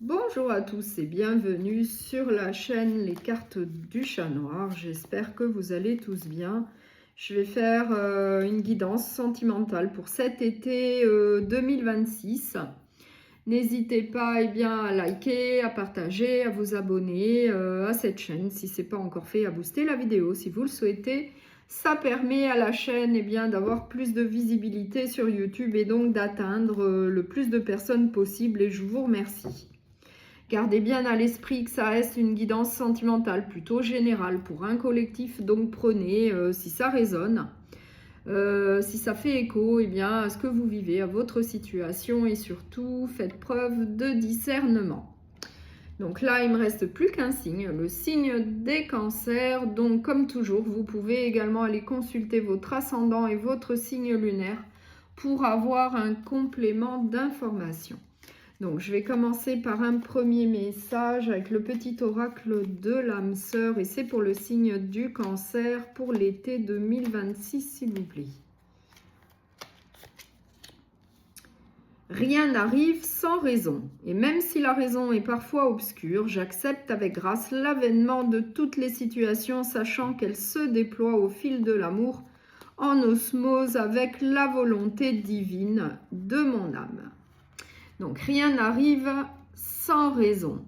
Bonjour à tous et bienvenue sur la chaîne Les Cartes du Chat Noir. J'espère que vous allez tous bien. Je vais faire une guidance sentimentale pour cet été 2026. N'hésitez pas à liker, à partager, à vous abonner à cette chaîne si ce n'est pas encore fait, à booster la vidéo si vous le souhaitez. Ça permet à la chaîne d'avoir plus de visibilité sur YouTube et donc d'atteindre le plus de personnes possible et je vous remercie. Gardez bien à l'esprit que ça reste une guidance sentimentale plutôt générale pour un collectif, donc prenez si ça résonne, si ça fait écho à ce que vous vivez, à votre situation et surtout faites preuve de discernement. Donc là, il ne me reste plus qu'un signe, le signe des cancers. Donc comme toujours, vous pouvez également aller consulter votre ascendant et votre signe lunaire pour avoir un complément d'information. Donc, je vais commencer par un premier message avec le petit oracle de l'âme sœur et c'est pour le signe du cancer pour l'été 2026, s'il vous plaît. Rien n'arrive sans raison et même si la raison est parfois obscure, j'accepte avec grâce l'avènement de toutes les situations, sachant qu'elles se déploient au fil de l'amour en osmose avec la volonté divine de mon âme. Donc, rien n'arrive sans raison.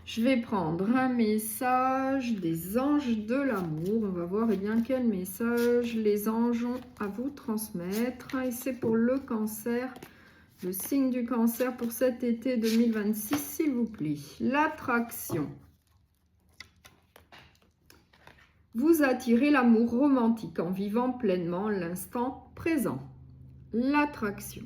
Je vais prendre un message des anges de l'amour. On va voir quel message les anges ont à vous transmettre. Et c'est pour le cancer, le signe du cancer pour cet été 2026, s'il vous plaît. L'attraction. Vous attirez l'amour romantique en vivant pleinement l'instant présent. L'attraction.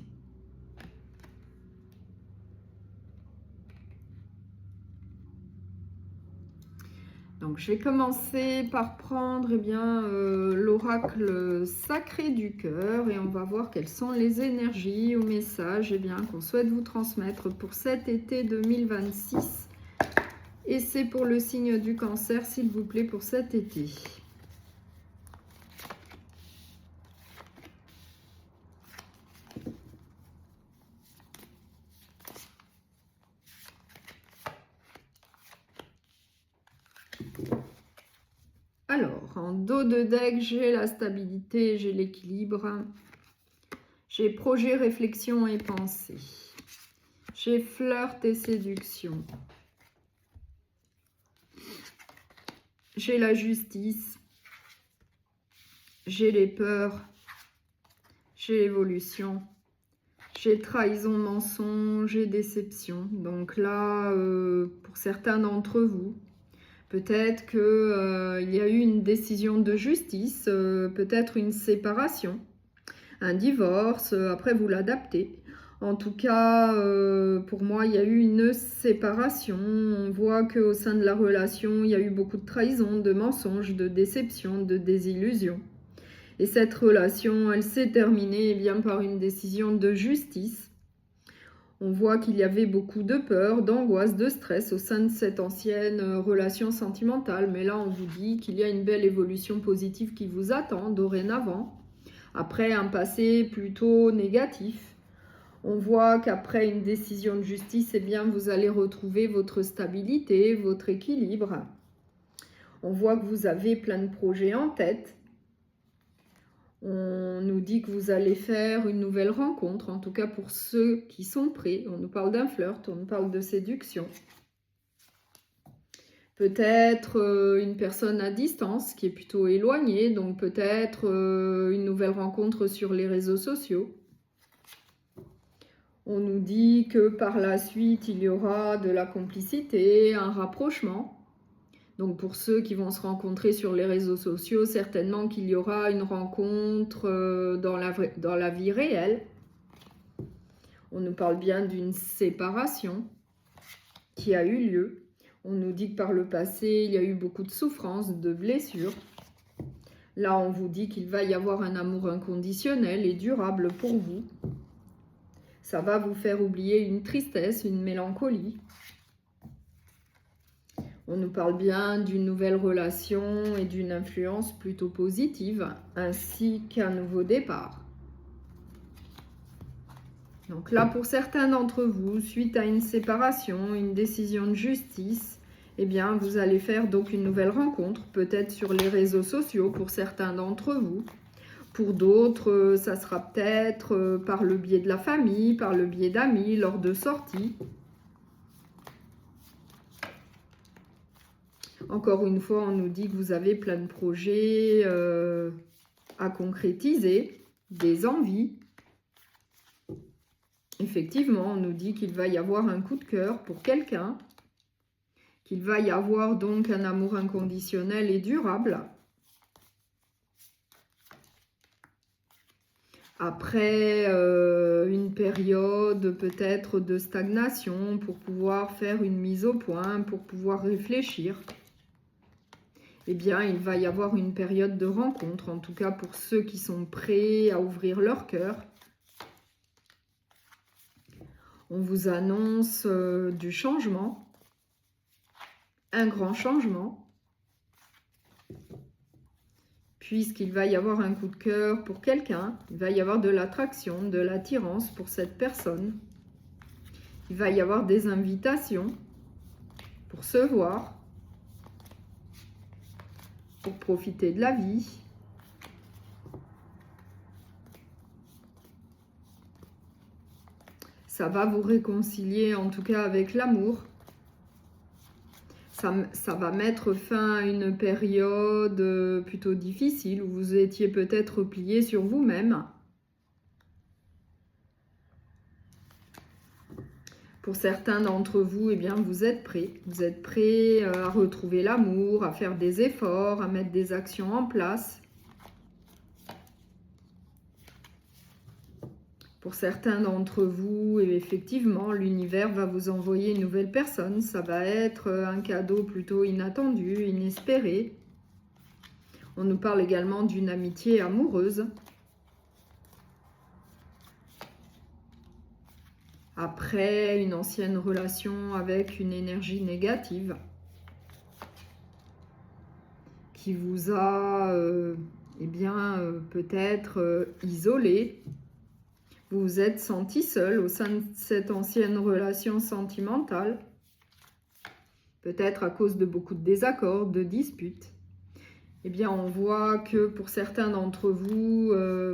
Donc, je vais commencer par prendre l'oracle sacré du cœur et on va voir quelles sont les énergies ou messages qu'on souhaite vous transmettre pour cet été 2026. Et c'est pour le signe du cancer, s'il vous plaît, pour cet été. Alors, en dos de deck, j'ai la stabilité, j'ai l'équilibre, j'ai projet, réflexion et pensée, j'ai flirt et séduction, j'ai la justice, j'ai les peurs, j'ai l'évolution, j'ai trahison, mensonge et déception. Donc là, pour certains d'entre vous, peut-être qu'il y a eu une décision de justice, peut-être une séparation, un divorce, après vous l'adaptez. En tout cas, pour moi, il y a eu une séparation. On voit qu'au sein de la relation, il y a eu beaucoup de trahison, de mensonges, de déception, de désillusion. Et cette relation, elle s'est terminée par une décision de justice. On voit qu'il y avait beaucoup de peur, d'angoisse, de stress au sein de cette ancienne relation sentimentale. Mais là, on vous dit qu'il y a une belle évolution positive qui vous attend dorénavant. Après un passé plutôt négatif, on voit qu'après une décision de justice, vous allez retrouver votre stabilité, votre équilibre. On voit que vous avez plein de projets en tête. On nous dit que vous allez faire une nouvelle rencontre, en tout cas pour ceux qui sont prêts. On nous parle d'un flirt, on nous parle de séduction. Peut-être une personne à distance qui est plutôt éloignée, donc peut-être une nouvelle rencontre sur les réseaux sociaux. On nous dit que par la suite, il y aura de la complicité, un rapprochement. Donc pour ceux qui vont se rencontrer sur les réseaux sociaux, certainement qu'il y aura une rencontre dans la vie réelle. On nous parle bien d'une séparation qui a eu lieu. On nous dit que par le passé, il y a eu beaucoup de souffrances, de blessures. Là, on vous dit qu'il va y avoir un amour inconditionnel et durable pour vous. Ça va vous faire oublier une tristesse, une mélancolie. On nous parle bien d'une nouvelle relation et d'une influence plutôt positive, ainsi qu'un nouveau départ. Donc là, pour certains d'entre vous, suite à une séparation, une décision de justice, eh bien, vous allez faire donc une nouvelle rencontre, peut-être sur les réseaux sociaux pour certains d'entre vous. Pour d'autres, ça sera peut-être par le biais de la famille, par le biais d'amis, lors de sorties. Encore une fois, on nous dit que vous avez plein de projets à concrétiser, des envies. Effectivement, on nous dit qu'il va y avoir un coup de cœur pour quelqu'un, qu'il va y avoir donc un amour inconditionnel et durable. Après une période peut-être de stagnation pour pouvoir faire une mise au point, pour pouvoir réfléchir, eh bien, il va y avoir une période de rencontre, en tout cas pour ceux qui sont prêts à ouvrir leur cœur. On vous annonce du changement, un grand changement, puisqu'il va y avoir un coup de cœur pour quelqu'un, il va y avoir de l'attraction, de l'attirance pour cette personne. Il va y avoir des invitations pour se voir, pour profiter de la vie. Ça va vous réconcilier en tout cas avec l'amour. Ça va mettre fin à une période plutôt difficile où vous étiez peut-être replié sur vous-même. Pour certains d'entre vous, eh bien, vous êtes prêts. Vous êtes prêts à retrouver l'amour, à faire des efforts, à mettre des actions en place. Pour certains d'entre vous, effectivement, l'univers va vous envoyer une nouvelle personne. Ça va être un cadeau plutôt inattendu, inespéré. On nous parle également d'une amitié amoureuse. Après une ancienne relation avec une énergie négative qui vous a peut-être isolé. Vous vous êtes senti seul au sein de cette ancienne relation sentimentale, peut-être à cause de beaucoup de désaccords, de disputes. Eh bien, on voit que pour certains d'entre vous,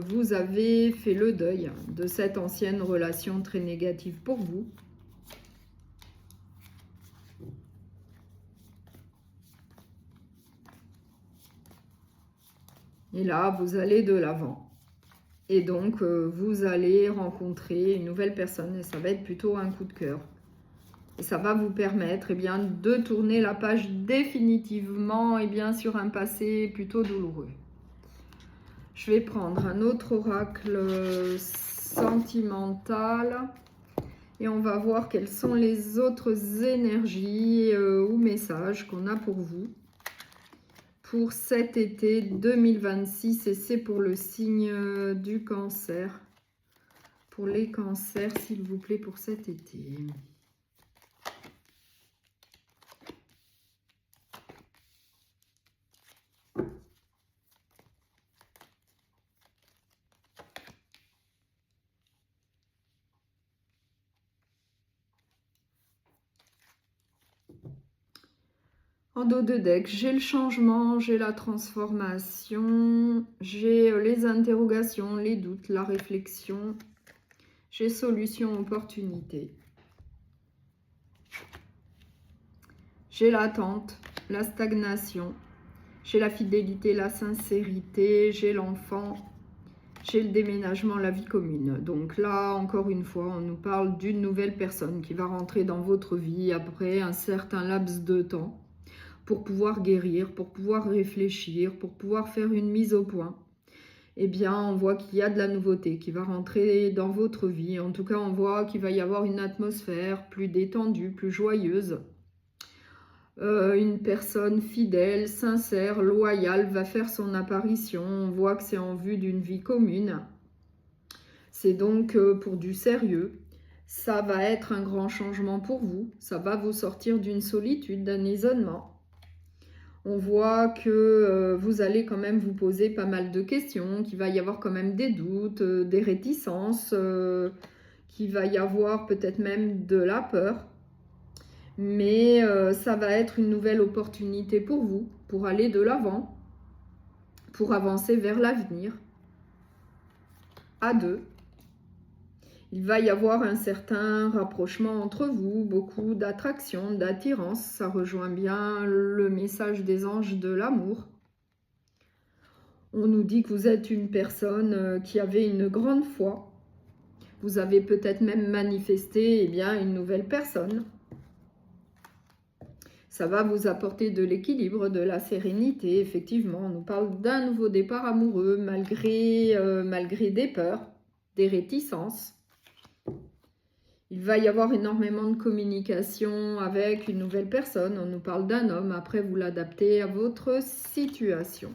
vous avez fait le deuil de cette ancienne relation très négative pour vous. Et là, vous allez de l'avant. Et donc, vous allez rencontrer une nouvelle personne et ça va être plutôt un coup de cœur. Et ça va vous permettre de tourner la page définitivement sur un passé plutôt douloureux. Je vais prendre un autre oracle sentimental et on va voir quelles sont les autres énergies ou messages qu'on a pour vous pour cet été 2026 et c'est pour le signe du cancer. Pour les cancers, s'il vous plaît, pour cet été. En dos de deck, j'ai le changement, j'ai la transformation, j'ai les interrogations, les doutes, la réflexion, j'ai solution, opportunité. J'ai l'attente, la stagnation, j'ai la fidélité, la sincérité, j'ai l'enfant, j'ai le déménagement, la vie commune. Donc là, encore une fois, on nous parle d'une nouvelle personne qui va rentrer dans votre vie après un certain laps de temps, pour pouvoir guérir, pour pouvoir réfléchir, pour pouvoir faire une mise au point. Eh bien, on voit qu'il y a de la nouveauté qui va rentrer dans votre vie. En tout cas, on voit qu'il va y avoir une atmosphère plus détendue, plus joyeuse. Une personne fidèle, sincère, loyale va faire son apparition. On voit que c'est en vue d'une vie commune. C'est donc pour du sérieux. Ça va être un grand changement pour vous. Ça va vous sortir d'une solitude, d'un isolement. On voit que vous allez quand même vous poser pas mal de questions, qu'il va y avoir quand même des doutes, des réticences, qu'il va y avoir peut-être même de la peur. Mais ça va être une nouvelle opportunité pour vous, pour aller de l'avant, pour avancer vers l'avenir, à deux. Il va y avoir un certain rapprochement entre vous, beaucoup d'attraction, d'attirance. Ça rejoint bien le message des anges de l'amour. On nous dit que vous êtes une personne qui avait une grande foi. Vous avez peut-être même manifesté une nouvelle personne. Ça va vous apporter de l'équilibre, de la sérénité. Effectivement, on nous parle d'un nouveau départ amoureux malgré des peurs, des réticences. Il va y avoir énormément de communication avec une nouvelle personne. On nous parle d'un homme. Après, vous l'adaptez à votre situation.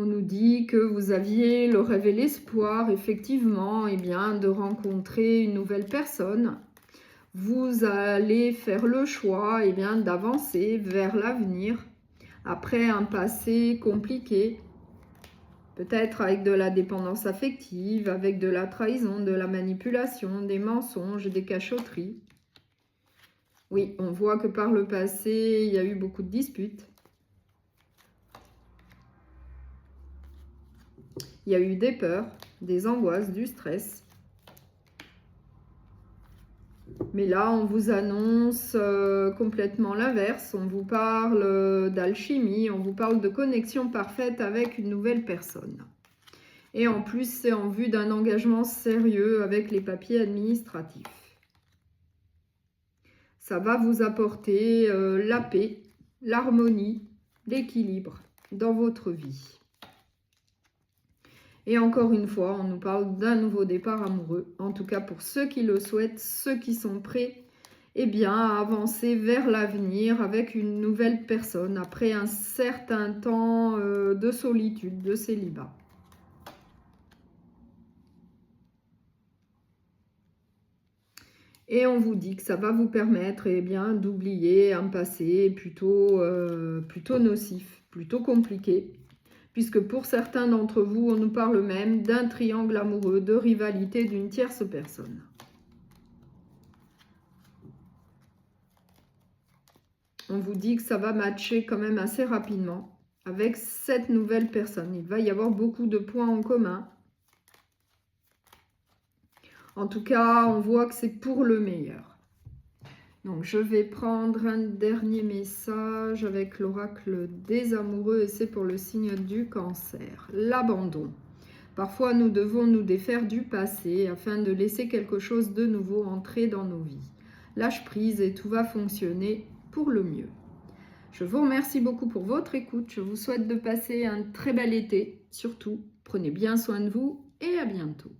On nous dit que vous aviez le rêve et l'espoir, effectivement, de rencontrer une nouvelle personne. Vous allez faire le choix d'avancer vers l'avenir après un passé compliqué, peut-être avec de la dépendance affective, avec de la trahison, de la manipulation, des mensonges, des cachotteries. Oui, on voit que par le passé, il y a eu beaucoup de disputes. Il y a eu des peurs, des angoisses, du stress. Mais là, on vous annonce complètement l'inverse. On vous parle d'alchimie, on vous parle de connexion parfaite avec une nouvelle personne. Et en plus, c'est en vue d'un engagement sérieux avec les papiers administratifs. Ça va vous apporter la paix, l'harmonie, l'équilibre dans votre vie. Et encore une fois, on nous parle d'un nouveau départ amoureux. En tout cas, pour ceux qui le souhaitent, ceux qui sont prêts à avancer vers l'avenir avec une nouvelle personne après un certain temps de solitude, de célibat. Et on vous dit que ça va vous permettre d'oublier un passé plutôt nocif, plutôt compliqué. Puisque pour certains d'entre vous, on nous parle même d'un triangle amoureux, de rivalité d'une tierce personne. On vous dit que ça va matcher quand même assez rapidement avec cette nouvelle personne. Il va y avoir beaucoup de points en commun. En tout cas, on voit que c'est pour le meilleur. Donc, je vais prendre un dernier message avec l'oracle des amoureux et c'est pour le signe du Cancer. L'abandon. Parfois, nous devons nous défaire du passé afin de laisser quelque chose de nouveau entrer dans nos vies. Lâche prise et tout va fonctionner pour le mieux. Je vous remercie beaucoup pour votre écoute. Je vous souhaite de passer un très bel été. Surtout, prenez bien soin de vous et à bientôt.